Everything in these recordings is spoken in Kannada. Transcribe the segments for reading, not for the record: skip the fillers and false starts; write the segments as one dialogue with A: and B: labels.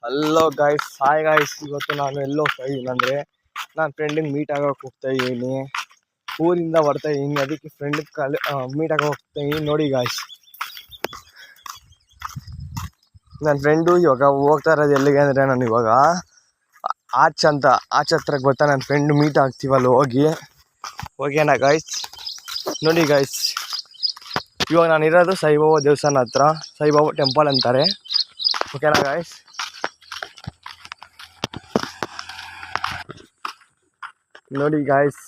A: Hello guys, hi guys. ಇವತ್ತು ನಾನು ಎಲ್ಲೋ ಹೋಗ್ತಾ ಇದ್ದೀನಿ ಅಂದರೆ ನಾನು ಫ್ರೆಂಡಿಗೆ ಮೀಟ್ ಆಗೋಕೆ ಹೋಗ್ತಾ ಇದ್ದೀನಿ. ಊರಿಂದ ಬರ್ತಾ ಇದ್ದೀನಿ, ಅದಕ್ಕೆ ಫ್ರೆಂಡಿಗೆ ಮೀಟ್ ಆಗೋಕೆ ಹೋಗ್ತಾ ಇದ್ದೀನಿ. ನೋಡಿ ಗಾಯ್ಸ್, ನನ್ನ ಫ್ರೆಂಡು ಇವಾಗ ಹೋಗ್ತಾ ಇರೋದು ಎಲ್ಲಿಗೆ ಅಂದರೆ, ನಾನು ಇವಾಗ ಆಚೆ ಹತ್ರಕ್ಕೆ ಬರ್ತಾ ನನ್ನ ಫ್ರೆಂಡ್ ಮೀಟ್ ಆಗ್ತೀವಲ್ಲ ಹೋಗ್ಯಾನ ಗಾಯ್ಸ್. ನೋಡಿ ಗಾಯ್ಸ್, ಇವಾಗ ನಾನು ಇರೋದು ಸಾಯಿಬಾಬಾ ದೇವಸ್ಥಾನ ಹತ್ರ, ಸಾಯಿಬಾಬಾ ಟೆಂಪಲ್ ಅಂತಾರೆ. ಓಕೆನಾ ಗಾಯ್ಸ್? ನೋಡಿ ಗಾಯ್ಸ್,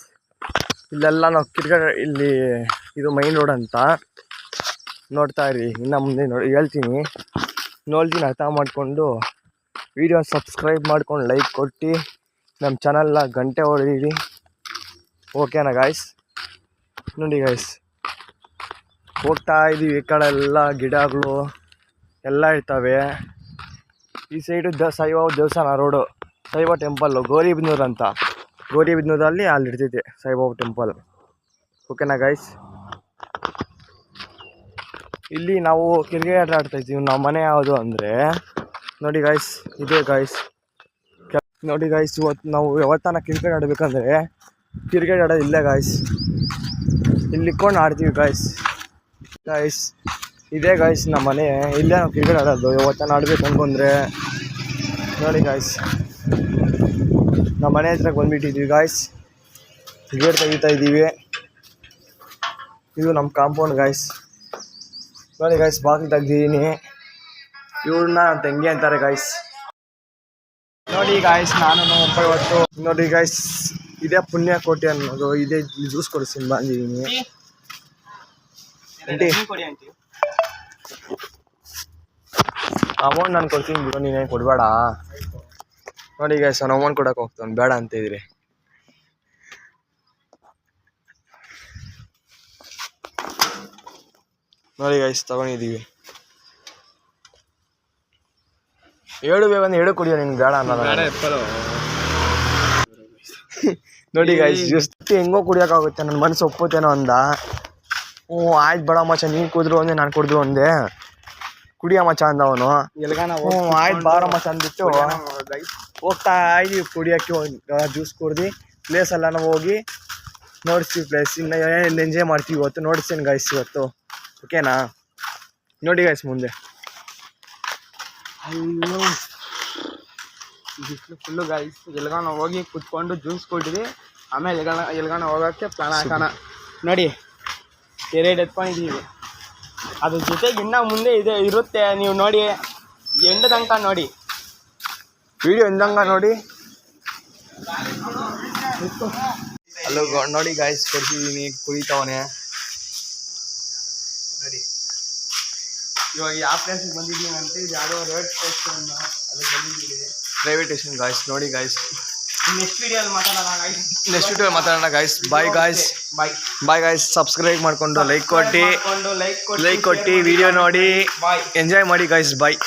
A: ಇಲ್ಲೆಲ್ಲ ನಾವು ಇಲ್ಲಿ ಇದು ಮೈನ್ ರೋಡ್ ಅಂತ ನೋಡ್ತಾ ಇರಿ. ಇನ್ನು ಮುಂದೆ ಹೇಳ್ತೀನಿ, ಅರ್ಥ ಮಾಡಿಕೊಂಡು ವಿಡಿಯೋ ಸಬ್ಸ್ಕ್ರೈಬ್ ಮಾಡ್ಕೊಂಡು ಲೈಕ್ ಕೊಟ್ಟು ನಮ್ಮ ಚಾನಲ್ನ ಗಂಟೆ ಹೊಡೀರಿ. ಓಕೆನಾ ಗಾಯ್ಸ್? ನೋಡಿ ಗಾಯ್ಸ್, ಹೋಗ್ತಾ ಇದ್ದೀವಿ. ಈ ಕಡೆ ಎಲ್ಲ ಗಿಡಗಳು ಎಲ್ಲ ಇರ್ತವೆ. ಈ ಸೈಡು ಸಾಯಿಬಾಬಾ ದೇವಸ್ಥಾನ ರೋಡು, ಸಾಯಿಬಾಬಾ ಟೆಂಪಲ್ಲು ಗೌರಿಬಿದನೂರು ಅಂತ. ಗೌರಿಬಿದನೂರಲ್ಲಿ ಅಲ್ಲಿ ಇರ್ತೈತೆ ಸಾಯಿಬಾಬಾ ಟೆಂಪಲ್. ಓಕೆನಾ ಗಾಯ್ಸ್? ಇಲ್ಲಿ ನಾವು ಕ್ರಿಕೆಟ್ ಆಟ ಆಡ್ತಾಯಿದ್ದೀವಿ. ನಮ್ಮ ಮನೆ ಯಾವುದು ಅಂದರೆ ನೋಡಿ ಗಾಯ್ಸ್, ಇದೇ ಗಾಯ್ಸ್. ನೋಡಿ ಗಾಯ್ಸ್, ಇವತ್ತು ನಾವು ಯಾವತ್ತಾನ ಕ್ರಿಕೆಟ್ ಆಡಬೇಕಂದ್ರೆ ಕ್ರಿಕೆಟ್ ಆಡೋದು ಇಲ್ಲೇ ಗಾಯ್ಸ್. ಇಲ್ಲಿ ಇಟ್ಕೊಂಡು ಆಡ್ತೀವಿ ಗಾಯ್ಸ್. ಇದೇ ಗಾಯ್ಸ್ ನಮ್ಮ ಮನೆ, ಇಲ್ಲೇ ನಾವು ಕ್ರಿಕೆಟ್ ಆಡೋದು ಯಾವತ್ತಾನ ಆಡಬೇಕು ಅನ್ಕೊಂಡ್ರೆ. ನೋಡಿ ಗಾಯ್ಸ್, ನಮ್ಮ ಮನೆ ಹತ್ರಕ್ಕೆ ಬಂದುಬಿಟ್ಟಿದ್ವಿ ಗಾಯ್ಸ್. ಕ್ರಿಕೆಟ್ ತೆಗಿತಾ ಇದ್ದೀವಿ. ಇದು ನಮ್ಮ ಕಾಂಪೌಂಡ್ ಗಾಯ್ಸ್. ನೋಡಿ ಗಾಯ್ಸ್, ಬಾಗಿಲು ತೆಗ್ದಿದ್ದೀನಿ. ಇವ್ರನ್ನ ತಂಗಿ ಅಂತಾರೆ ಗಾಯ್ಸ್. ನೋಡಿ ಗಾಯ್ಸ್, ನಾನು ಇವತ್ತು ನೋಡಿ ಗಾಯ್ಸ್, ಇದೇ ಪುಣ್ಯಕೋಟೆ ಅನ್ನೋದು. ಇದೇ ಜ್ಯೂಸ್ ಕೊಡಿಸ್ತೀನಿ ಬಂದಿದ್ದೀನಿ. ಅಮೌಂಟ್ ನಾನು ಕೊಡ್ತೀನಿ ಬಿಡು, ನೀನೇನು ಕೊಡಬೇಡ. ನೋಡಿ ಗಾಯ್ಸ್, ನಾನು ಅಮೌಂಟ್ ಕೊಡೋಕೆ ಹೋಗ್ತಾನೆ, ಬೇಡ ಅಂತ ಇದ್ರಿ. ನೋಡಿ ಗಾಯ್ಸ್, ತಗೊಂಡಿದ್ದೀವಿ. ಏಳು ಬೇಕಂದ್ರೆ ಏಳು ಕುಡಿಯೋ, ನಿನ್ಗೆ ಬೇಡ ಅನ್ನೋದು. ನೋಡಿ ಗಾಯ್ಸ್, ಎಷ್ಟು ಹೆಂಗೋ ಕುಡಿಯೋಕ್ಕಾಗುತ್ತೆ, ನನ್ನ ಮನಸ್ಸು ಒಪ್ಪುತ್ತೇನೋ ಅಂದ. ಆಯ್ತು ಬೇಡ ಮಚ್ಚ, ನೀನು ಕುಡಿದ್ರು ಒಂದೇ ನಾನು ಕುಡಿದ್ರು ಒಂದೇ, ಕುಡಿಯ ಮಚ್ಚ ಅಂದ ಅವನು. ಆಯ್ತು ಬಾರ ಮಚ್ಚ ಅಂದ್ಬಿಟ್ಟು ಹೋಗ್ತಾ ಇದೀವಿ ಕುಡಿಯೋಕ್ಕೆ. ಜ್ಯೂಸ್ ಕುಡ್ದು ಪ್ಲೇಸ್ ಎಲ್ಲ ನಾವು ಹೋಗಿ ನೋಡಿಸ್ತೀವಿ. ಪ್ಲೇಸ್ ಇನ್ನು ಎಂಜಾಯ್ ಮಾಡ್ತೀವಿ ಇವತ್ತು. ನೋಡಿಸ್ತೀನಿ ಗಾಯ್ಸ್ ಇವತ್ತು. ಓಕೆನಾ? ನೋಡಿ ಗಾಯ್ಸ್, ಮುಂದೆ
B: ಅಯ್ಯೋ ಬಿಸಿಲು ಫುಲ್ಲು ಗಾಯ್ಸ್. ಎಲ್ಗಾನ ಹೋಗಿ ಕುತ್ಕೊಂಡು ಜ್ಯೂಸ್ ಕೊಟ್ಟಿದ್ವಿ. ಆಮೇಲೆ ಎಲ್ಗಾನ ಹೋಗೋಕ್ಕೆ ಪ್ಲಾನ್ ಹಾಕೋಣ. ನೋಡಿ, ಎರಡು ಎತ್ಕೊಂಡಿದ್ದೀವಿ. ಅದ್ರ ಜೊತೆಗೆ ಇನ್ನೂ ಮುಂದೆ ಇರುತ್ತೆ. ನೀವು ನೋಡಿ, ಎಂಡ ತನಕ ನೋಡಿ,
A: ವಿಡಿಯೋ ಎಂದಂಗ ನೋಡಿ. ಅಲ್ಲೋ ನೋಡಿ ಗಾಯ್ಸ್, ಕೊಡ್ತಿದ್ದೀನಿ, ಕುಡಿತಾವನೆ. ನೋಡಿ ಇವಾಗ ಯಾವ ಪ್ಲೇಸಿಗೆ ಬಂದಿದ್ದೀವಿ ಅಂತ, ಇದು ಯಾವುದೋ ರೈಲ್ವೆ ಸ್ಟೇಷನ್, ಅದಕ್ಕೆ ಬಂದಿದ್ದೀವಿ. Railway station guys. ನೋಡಿ ಗಾಯ್ಸ್,
B: ನೆಕ್ಸ್ಟ್ ವಿಡಿಯೋಲ್ಲಿ
A: ಮಾತಾಡೋಣ guys. Bye guys, bye guys. Subscribe ಮಾಡಿಕೊಂಡು ಲೈಕ್ ಕೊಟ್ಟು ವಿಡಿಯೋ ನೋಡಿ, ಎಂಜಾಯ್ ಮಾಡಿ ಗಾಯ್ಸ್. ಬಾಯ್.